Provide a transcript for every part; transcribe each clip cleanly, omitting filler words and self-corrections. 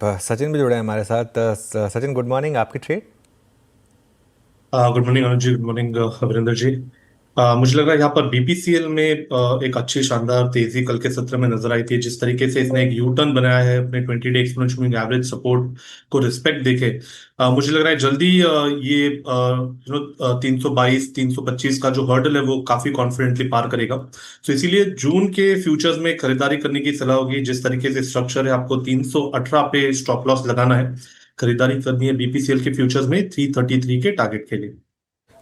सचिन भी जुड़े हैं हमारे साथ। Sachin, good morning. आपकी ट्रेड? गुड मॉर्निंग अनुज जी। Good morning Virendra ji. मुझे लग रहा है यहाँ पर बीपीसीएल में एक अच्छी शानदार तेजी कल के सत्र में नजर आई थी। जिस तरीके से इसने एक यू टर्न बनाया है अपने 20 day exponential moving average support को रिस्पेक्ट देके, मुझे लग रहा है जल्दी ये 322 325 का जो हर्डल है वो काफी कॉन्फिडेंटली पार करेगा। तो इसीलिए जून के फ्यूचर्स में खरीदारी करने की सलाह होगी। जिस तरीके से स्ट्रक्चर है, आपको 318 पे स्टॉप लॉस लगाना है। खरीदारी करनी है बीपीसीएल के फ्यूचर्स में 333 के टारगेट के लिए।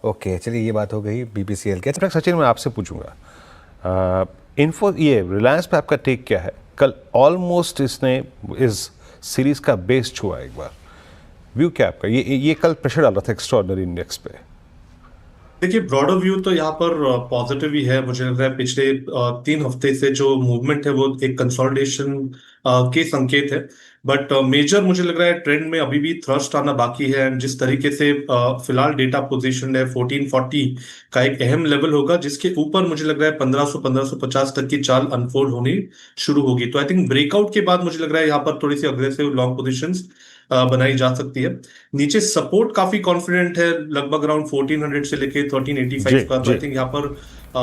ओके, चलिए ये बात हो गई बीपीसीएल के। इनफैक्ट सचिन, मैं आपसे पूछूंगा, इन्फो ये रिलायंस पे आपका टेक क्या है? कल ऑलमोस्ट इसने इस सीरीज का बेस छुआ एक बार। व्यू क्या आपका? ये कल प्रेशर डाल रहा था एक्स्ट्रॉर्डनरी इंडेक्स पे। देखिए, ब्रॉडर व्यू तो यहाँ पर पॉजिटिव ही है। मुझे लग रहा है पिछले 3 हफ्ते से जो मूवमेंट है वो एक कंसोलिडेशन के संकेत है। बट मेजर मुझे लग रहा है ट्रेंड में अभी भी थ्रस्ट आना बाकी है। And जिस तरीके से फिलहाल डेटा पोजीशन है 1440 का एक अहम लेवल होगा, जिसके ऊपर मुझे लग रहा है 1500 1550 तक की चाल अनफोल्ड होनी शुरू होगी। तो आई थिंक ब्रेकआउट के बाद मुझे लग रहा है यहाँ पर थोड़ी सी अग्रेसिव लॉन्ग पोजिशंस बनाई जा सकती है। नीचे सपोर्ट काफी कॉन्फिडेंट है, लगभग अराउंड 1400 से लेके जी 1385 का। तो जी आई थिंक यहाँ पर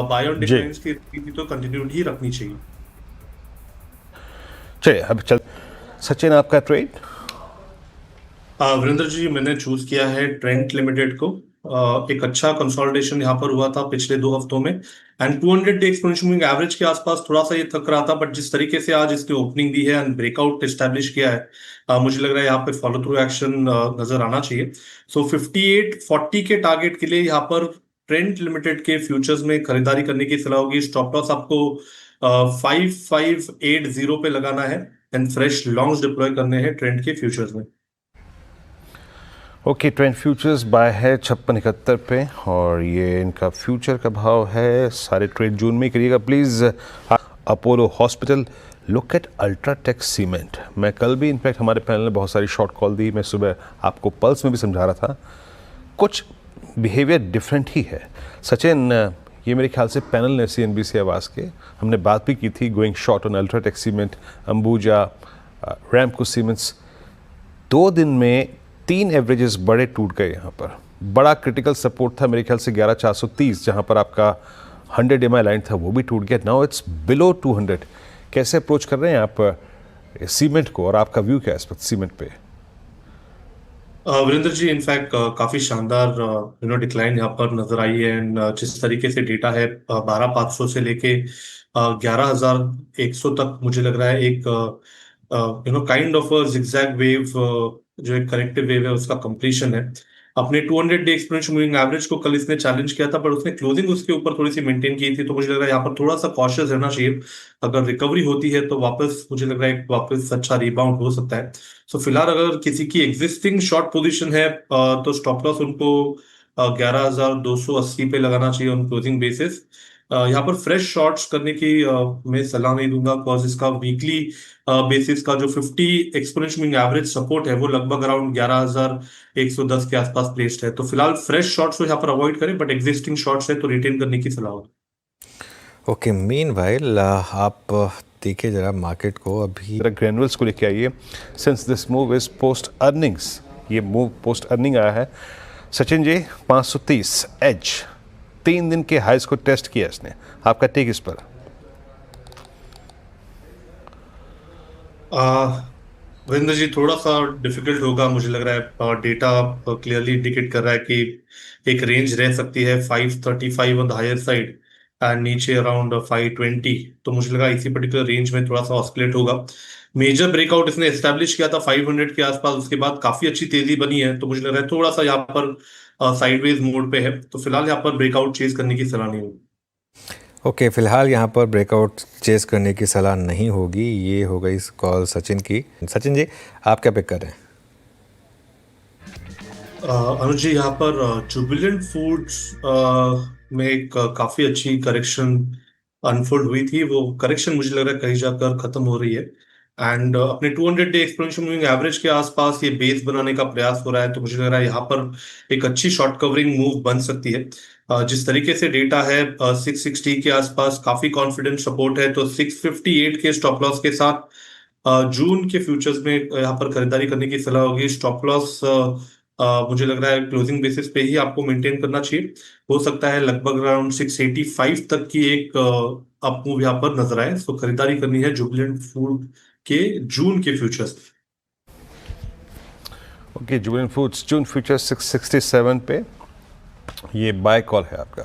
बाय ऑन जी। डिक्लाइंस की स्थिति तो कंटिन्यूड ही रखनी चाहिए। चलिए अब चल। सचिन, आपका ट्रेड? वीरेंद्र जी, मैंने चूज किया है ट्रेंट लिमिटेड को। एक अच्छा कंसोलिडेशन यहाँ पर हुआ था पिछले 2 हफ्तों में। And 200 day exponential moving average के आसपास थोड़ा सा ये थक रहा था, बट जिस तरीके से आज इसने ओपनिंग दी है एंड ब्रेकआउट एस्टैब्लिश किया है, मुझे लग रहा है यहाँ पे फॉलो थ्रू एक्शन नजर आना चाहिए। सो 5840 के टारगेट के लिए यहाँ पर ट्रेंट लिमिटेड के फ्यूचर्स में खरीदारी करने की सलाह होगी। स्टॉप लॉस आपको 5580 पे लगाना है एंड फ्रेश लॉन्ग्स डिप्लॉय करने हैं ट्रेंड के फ्यूचर्स में। ओके, ट्रेंड फ्यूचर्स बाय है 5671 पे, और ये इनका फ्यूचर का भाव है। सारे ट्रेड जून में ही करिएगा please. Apollo hospital, look at UltraTech cement. मैं कल भी इनफैक्ट हमारे पैनल ने बहुत सारी शॉर्ट कॉल दी। मैं सुबह आपको पल्स में भी समझा रहा था, कुछ बिहेवियर डिफरेंट ही है। सचिन, ये मेरे ख्याल से पैनल ने सीएनबीसी आवाज़ के हमने बात भी की थी, going short on UltraTech cement, Ambuja, Ramco cements. 2 दिन में 3 एवरेजेस बड़े टूट गए। यहाँ पर बड़ा क्रिटिकल सपोर्ट था मेरे ख्याल से 11430, जहाँ पर आपका 100 एमआई लाइन था वो भी टूट गया। Now it's below 200। कैसे अप्रोच कर रहे हैं आप सीमेंट को, और आपका व्यू क्या है इस वक्त सीमेंट पे? वीरेंद्र जी, इनफैक्ट काफी शानदार डिक्लाइन यहाँ पर नजर आई है। And, जिस तरीके से डेटा है 12500 से लेके 11100 तक, मुझे लग रहा है एक काइंड ऑफ जिगजैग वेव, जो एक करेक्टिव वेव है उसका कंप्लीशन है। अपने 200 डे एक्सपोनेंशियल मूविंग एवरेज को कल इसने चैलेंज किया था, पर उसने क्लोजिंग उसके ऊपर थोड़ी सी मेंटेन की थी। तो मुझे लग रहा है यहाँ पर थोड़ा सा कॉशियस रहना चाहिए। अगर रिकवरी होती है तो वापस मुझे लग रहा है वापस अच्छा रिबाउंड हो सकता है। सो फिलहाल अगर किसी की एग्जिस्टिंग शॉर्ट पोजीशन है, तो स्टॉप लॉस उनको 11280 पे लगाना चाहिए ऑन क्लोजिंग बेसिस। यहाँ पर फ्रेश शॉर्ट्स करने की मैं सलाह नहीं दूंगा, बिकॉज इसका वीकली बेसिस का जो 50 एक्सपोनेंशियल एवरेज सपोर्ट है वो लगभग अराउंड 11110 के आसपास प्लेस्ड है। तो फिलहाल फ्रेश शॉर्ट्स को यहाँ पर अवॉइड करें, बट एग्जिस्टिंग शॉर्ट्स है तो रिटेन करने की सलाह होगी। ओके, मीनवाइल आप देखिए जरा मार्केट को अभी। जरा ग्रेनुअल्स को लेके आइए, since this move is post earnings. ये मूव पोस्ट अर्निंग आया है। सचिन जी, 530 एज 3 दिन के हाइज को टेस्ट किया इसने। आपका टेक इस पर? वीरेंद्र जी, थोड़ा सा डिफिकल्ट होगा मुझे लग रहा है। डेटा क्लियरली इंडिकेट कर रहा है कि एक रेंज रह सकती है 535 on the higher side and नीचे अराउंड 520। तो मुझे लगा इसी पर्टिकुलर रेंज में थोड़ा सा ऑस्किलेट होगा। मेजर ब्रेकआउट इसने एस्टेब्लिश किया था 500 के आसपास, उसके बाद काफी अच्छी तेजी बनी है। तो मुझे लग रहा है थोड़ा सा यहाँ पर साइडवेज मोड पे है, तो फिलहाल यहाँ पर ब्रेकआउट चेज करने की सलाह नहीं होगी। ओके, फिलहाल यहाँ पर ब्रेकआउट चेस करने की सलाह नहीं होगी। ये हो गई कॉल सचिन की। सचिन जी, आप क्या पिक कर रहे हैं? अनुज जी, यहाँ पर जुबिलेंट फूड्स में एक काफी अच्छी करेक्शन अनफोल्ड हुई थी। वो करेक्शन मुझे लग रहा है कहीं जाकर खत्म हो रही है। एंड अपने 200 डे एक्सपोनेंशियल मूविंग एवरेज के आसपास ये बेस बनाने का प्रयास हो रहा है। तो मुझे लग रहा है यहाँ पर एक अच्छी शॉर्ट कवरिंग मूव बन सकती है। जिस तरीके से डेटा है 660 के आसपास काफी कॉन्फिडेंट सपोर्ट है, तो 658 के स्टॉप लॉस के साथ जून के फ्यूचर्स में यहाँ पर खरीदारी करने की सलाह होगी। स्टॉप लॉस मुझे लग रहा है क्लोजिंग बेसिस पे ही आपको मेंटेन करना चाहिए। हो सकता है लगभग अराउंड 685 तक की एक अप मूव यहाँ पर नजर आए। सो खरीदारी करनी है जुबिलेंट फूड के जून के फ्यूचर्स। ओके, जुबिलेंट फूड्स जून फ्यूचर 667 पे ये बाय कॉल है आपका।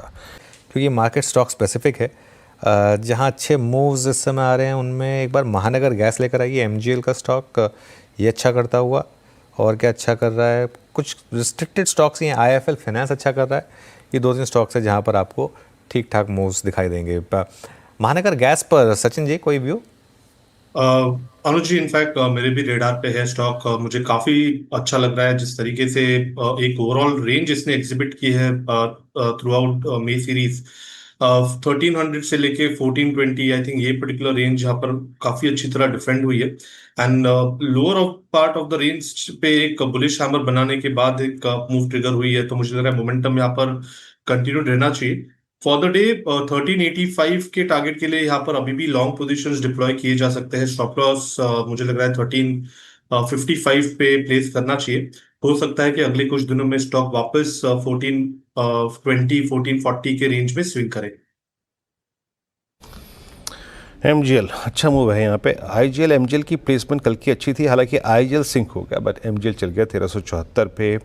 क्योंकि मार्केट स्टॉक स्पेसिफिक है, जहाँ अच्छे मूव्स इस समय आ रहे हैं उनमें एक बार महानगर गैस लेकर आइए। एमजीएल का स्टॉक ये अच्छा करता हुआ, और क्या अच्छा कर रहा है, कुछ रिस्ट्रिक्टेड स्टॉक्स ही हैं। आईएफएल फाइनेंस अच्छा कर रहा है। ये 2-3 स्टॉक्स है जहाँ पर आपको ठीक ठाक मूव्स दिखाई देंगे। महानगर गैस पर सचिन जी कोई व्यू? अनुज जी, इनफैक्ट मेरे भी रेडार पे है स्टॉक। मुझे काफी अच्छा लग रहा है जिस तरीके से एक ओवरऑल रेंज इसने एग्जिबिट की है थ्रू आउट मे सीरीज। 1300 से लेके 1420, आई थिंक ये पर्टिकुलर रेंज यहाँ पर काफी अच्छी तरह डिफेंड हुई है। And lower of part of the range पे एक बुलिश हैमर बनाने के बाद एक मूव ट्रिगर हुई है। तो मुझे लग रहा है मोमेंटम यहाँ पर कंटिन्यू रहना चाहिए। फॉर द डे 1385 के टारगेट के लिए यहाँ पर अभी भी लॉन्ग पोजीशंस डिप्लॉय किए जा सकते हैं। स्टॉप लॉस मुझे लग रहा है 1355 पे प्लेस करना चाहिए। हो सकता है कि अगले कुछ दिनों में स्टॉक वापस 1440 के रेंज में स्विंग करे। एमजीएल अच्छा मूव है यहाँ पे। आईजीएल एमजीएल की प्लेसमेंट कल की अच्छी थी, हालांकि आईजीएल सिंक हो गया, बट एमजीएल चल गया 1374 पे।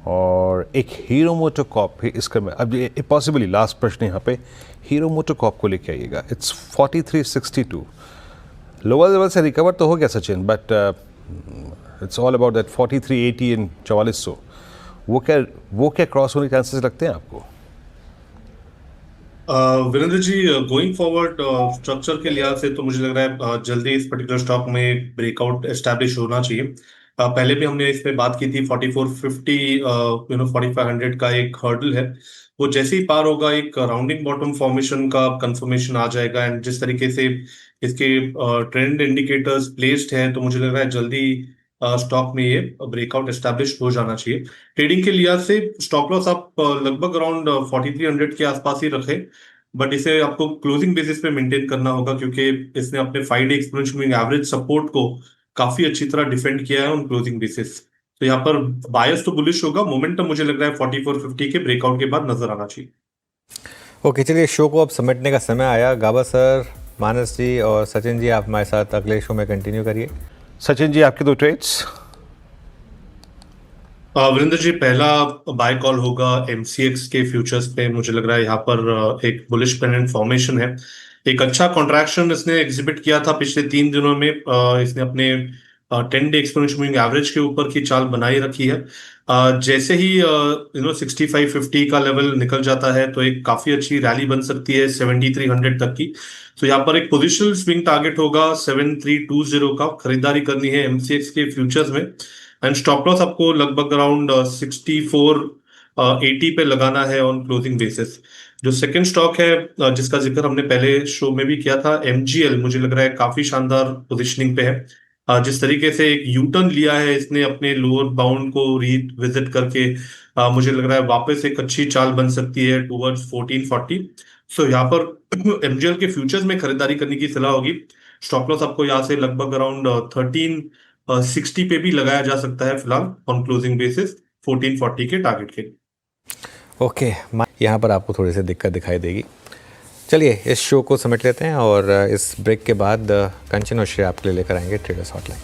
और एक हीरो मोटोकॉर्प भी इसका में अब ये पॉसिबली लास्ट प्रश्न यहाँ पे, हीरो मोटोकॉर्प को लेके आइएगा। इट्स 4362 लोअर लेवल से रिकवर तो हो गया Sachin, but it's all about that 4380 and 4400 वो क्या क्रॉस होने के चांसेस लगते हैं आपको? Virendra ji, going forward structure के लिहाज से तो मुझे लग रहा है जल्दी इस पर्टिकुलर स्टॉक में ब्रेकआउट एस्टैब्लिश होना चाहिए। पहले भी हमने इस पे बात की थी। 4450 4500 का एक हर्डल है, वो जैसे ही पार होगा एक राउंडिंग बॉटम फॉर्मेशन का कंफर्मेशन आ जाएगा। एंड जिस तरीके से इसके ट्रेंड इंडिकेटर्स प्लेस्ड हैं, तो मुझे लग रहा है जल्दी स्टॉक में ये ब्रेकआउट एस्टैब्लिश हो जाना चाहिए। ट्रेडिंग के लिहाज से स्टॉप लॉस आप लगभग अराउंड 4300 के आसपास ही रखें, बट इसे आपको क्लोजिंग बेसिस पे मेंटेन करना होगा, क्योंकि इसने अपने 5-डे एक्सपोनेंशियल मूविंग एवरेज सपोर्ट को काफी अच्छी तरह डिफेंड किया है ऑन क्लोजिंग बेसिस। तो यहाँ पर बायस तो बुलिश होगा। मोमेंटम मुझे लग रहा है 4450 के ब्रेकआउट के बाद नजर आना चाहिए। ओके, चलिए शो को अब समेटने का समय आया। गाबा सर, मानस जी और सचिन जी, आप हमारे साथ अगले शो में कंटिन्यू करिए। सचिन जी, आपके 2 ट्रेड्स। वीरेंद्र जी, पहला बाय कॉल होगा एमसीएक्स के फ्यूचर्स पे। मुझे लग रहा है यहाँ पर एक बुलिश पेंडेंट फॉर्मेशन है। एक अच्छा कॉन्ट्रैक्शन इसने एग्जिबिट किया था पिछले 3 दिनों में। इसने अपने 10-डे एक्सपोनेंशियल मूविंग एवरेज के ऊपर की चाल बनाई रखी है। जैसे ही 6550 का लेवल निकल जाता है, तो एक काफी अच्छी रैली बन सकती है 7300 तक की। तो यहाँ पर एक पोजिशनल स्विंग टारगेट होगा 7320 का। खरीदारी करनी है एमसीएक्स के फ्यूचर्स में। एंड स्टॉप लॉस आपको लगभग अराउंड 6480 पे लगाना है ऑन क्लोजिंग बेसिस। जो सेकंड स्टॉक है जिसका जिक्र हमने पहले शो में भी किया था, एमजीएल, मुझे लग रहा है काफी शानदार पोजीशनिंग पे है। जिस तरीके से एक यू टर्न लिया है इसने अपने लोअर बाउंड को रीविजिट करके, मुझे लग रहा है वापस एक अच्छी चाल बन सकती है टुवर्ड्स 1440। सो यहाँ पर एमजीएल के फ्यूचर्स में खरीदारी करने की सलाह होगी। स्टॉप लॉस आपको यहाँ से लगभग अराउंड 1360 पे भी लगाया जा सकता है फिलहाल ऑन क्लोजिंग बेसिस 1440 के टारगेट के। ओके, यहाँ पर आपको थोड़ी सी दिक्कत दिखाई देगी। चलिए इस शो को समेट लेते हैं, और इस ब्रेक के बाद कंचन और श्रेया आपके लिए लेकर आएंगे ट्रेडर्स हॉटलाइन।